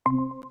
Good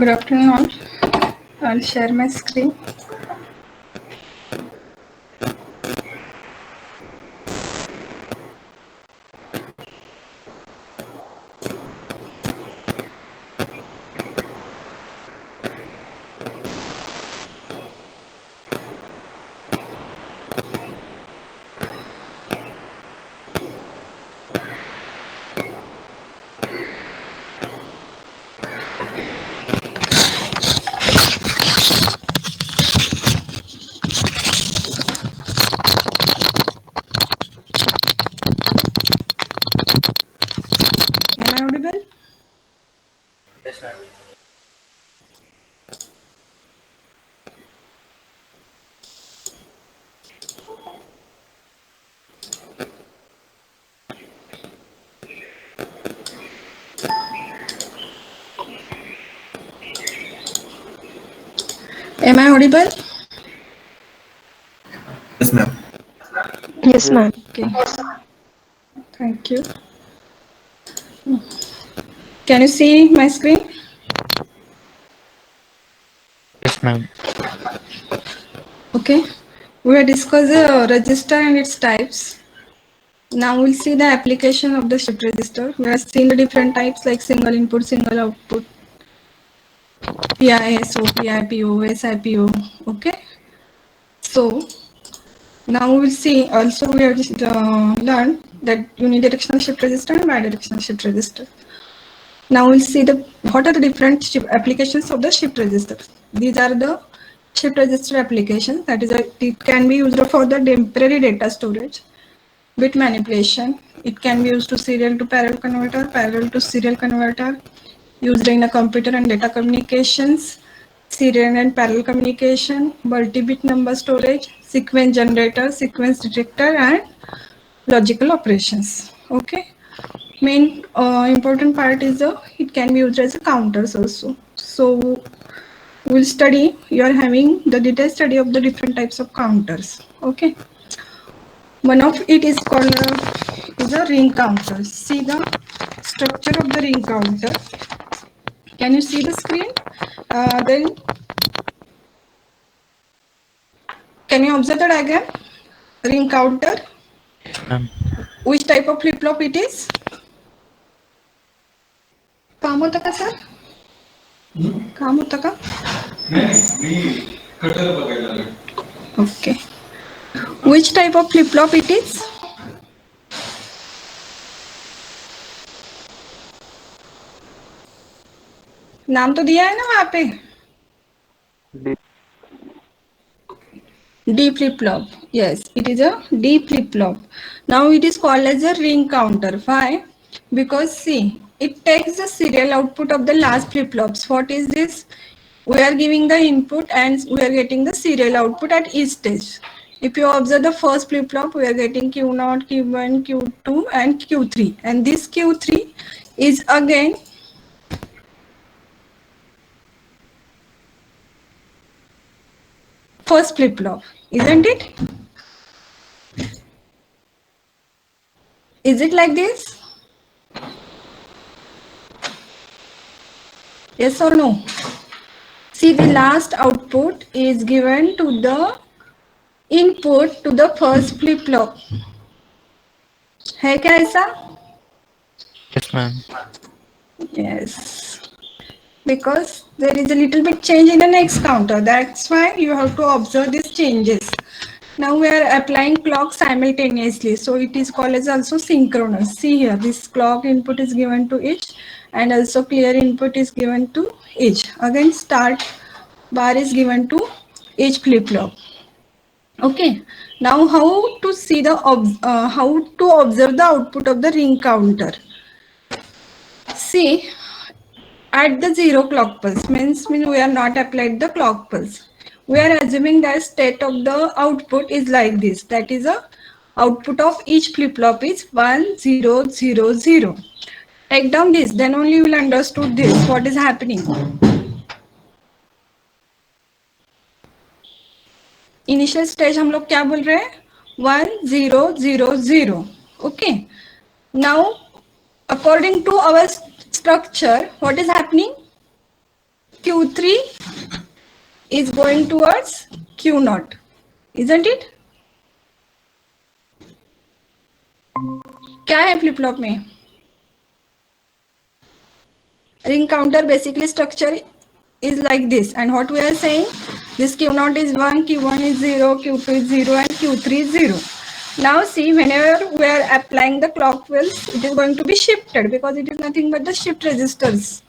afternoon all. I'll share my screen. Am I audible? Yes, ma'am. Yes, ma'am. Okay. Thank you. Can you see my screen? Yes, ma'am. Okay. We have discussed the register and its types. Now we'll see the application of the shift register. We have seen the different types like single input, single output, PISO, PIPO, SIPO. Okay. So now we will see also we have just, learned that unidirectional shift register and bidirectional shift register. Now we'll see the what are the different shift applications of the shift register. These are the shift register applications. That is, it can be used for the temporary data storage, bit manipulation. It can be used to serial to parallel to serial converter, used in a computer and data communications, serial and parallel communication, multi-bit number storage, sequence generator, sequence detector, and logical operations. Okay. Main important part is it can be used as a counters also. So we'll study. You are having the detailed study of the different types of counters. Okay. One of it is called is a ring counter. See the structure of the ring counter. Can you see the screen? Then can you observe the diagram? Ring counter. Yes, ma'am. Which type of flip flop it is? काम होता का sir? काम होता का? Okay. Which type of flip flop it is? नाम तो दिया है ना वहाँ पे? D flip flop. Yes, it is a D flip flop. Now it is called as a ring counter. Why? Because see, it takes the serial output of the last flip flops. What is this? We are giving the input and we are getting the serial output at each stage. If you observe the first flip flop, we are getting Q0, Q1, Q2, and Q3. And this Q3 is again first flip flop, isn't it? Is it like this? Yes or no? See, the last output is given to the input to the first flip flop. है क्या ऐसा? Yes, ma'am. Yes. Because there is a little bit change in the next counter. That's why you have to observe these changes. Now we are applying clock simultaneously. So it is called as also synchronous. See here, this clock input is given to each and also clear input is given to each. Again, start bar is given to each flip flop. Okay. Now how to see the how to observe the output of the ring counter. See, at the zero clock pulse means we are not applied the clock pulse. We are assuming that state of the output is like this. That is a output of each flip flop is 1 0 0 0. Take down this, then only you will understood this what is happening. Initial stage हम लोग क्या बोल रहे हैं? 1 0 0 0. Okay. Now according to our structure, what is happening? Q3 is going towards Q0, isn't it? क्या है flip flop में? Ring counter basically structure is like this, and what we are saying, this Q0 is 1, Q1 is 0, Q2 is 0, and Q3 is 0. Now see, whenever we are applying the clock wheels, it is going to be shifted because it is nothing but the shift registers,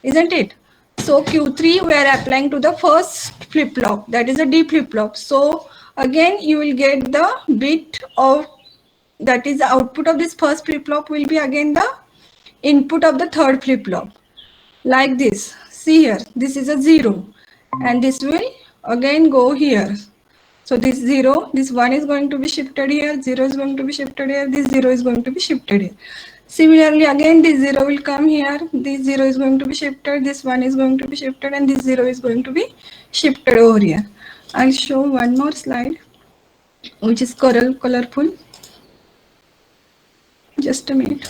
isn't it? So Q3 we are applying to the first flip flop, that is a D flip flop. So again you will get the bit of, that is the output of this first flip flop will be again the input of the third flip flop. like this. See here, this is a 0 and this will again go here. So this 0, this 1 is going to be shifted here, 0 is going to be shifted here, this 0 is going to be shifted here. Similarly, again this 0 will come here, this 0 is going to be shifted, this 1 is going to be shifted, and this 0 is going to be shifted over here. I'll show one more slide, which is colorful. Just a minute.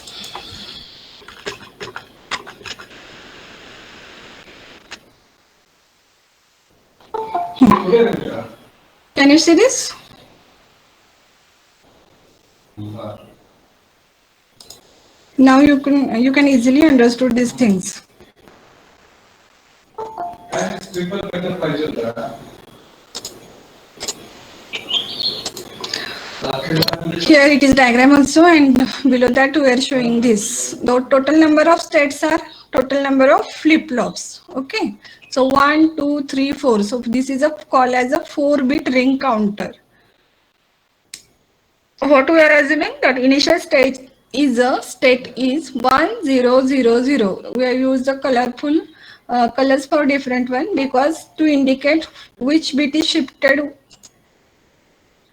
Can you see this? Now you can easily understood these things. Here it is diagram also, and below that we are showing this. The total number of states are total number of flip-flops. Okay. So 1, 2, 3, 4. So this is a called as a 4-bit ring counter. What we are assuming that initial state is 1, 0, 0, 0. We have used the colorful colors for different one because to indicate which bit is shifted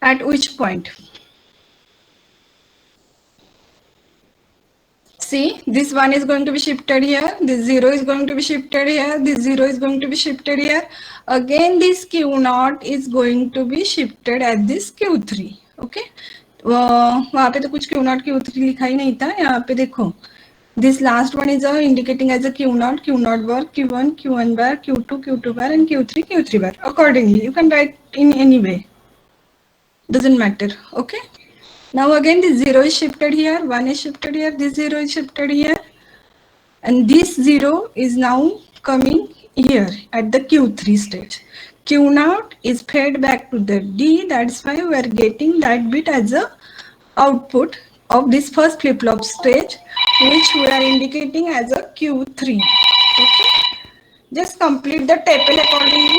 at which point. See, this 1 is going to be shifted here, this 0 is going to be shifted here, this 0 is going to be shifted here. Again, this Q0 is going to be shifted at this Q3. Okay. वहाँ पे तो कुछ Q0 Q3 लिखा ही नहीं था. यहाँ पे देखो, this last one is indicating as a Q0 bar, Q1 Q1 bar, Q2 Q2 bar, and Q3 Q3 bar. Accordingly, you can write in any way. Doesn't matter. Okay. Now again this 0 is shifted here, 1 is shifted here, this 0 is shifted here, and this 0 is now coming here at the Q3 stage. Q0 is fed back to the D, that's why we are getting that bit as a output of this first flip-flop stage, which we are indicating as a Q3. Okay. Just complete the table accordingly.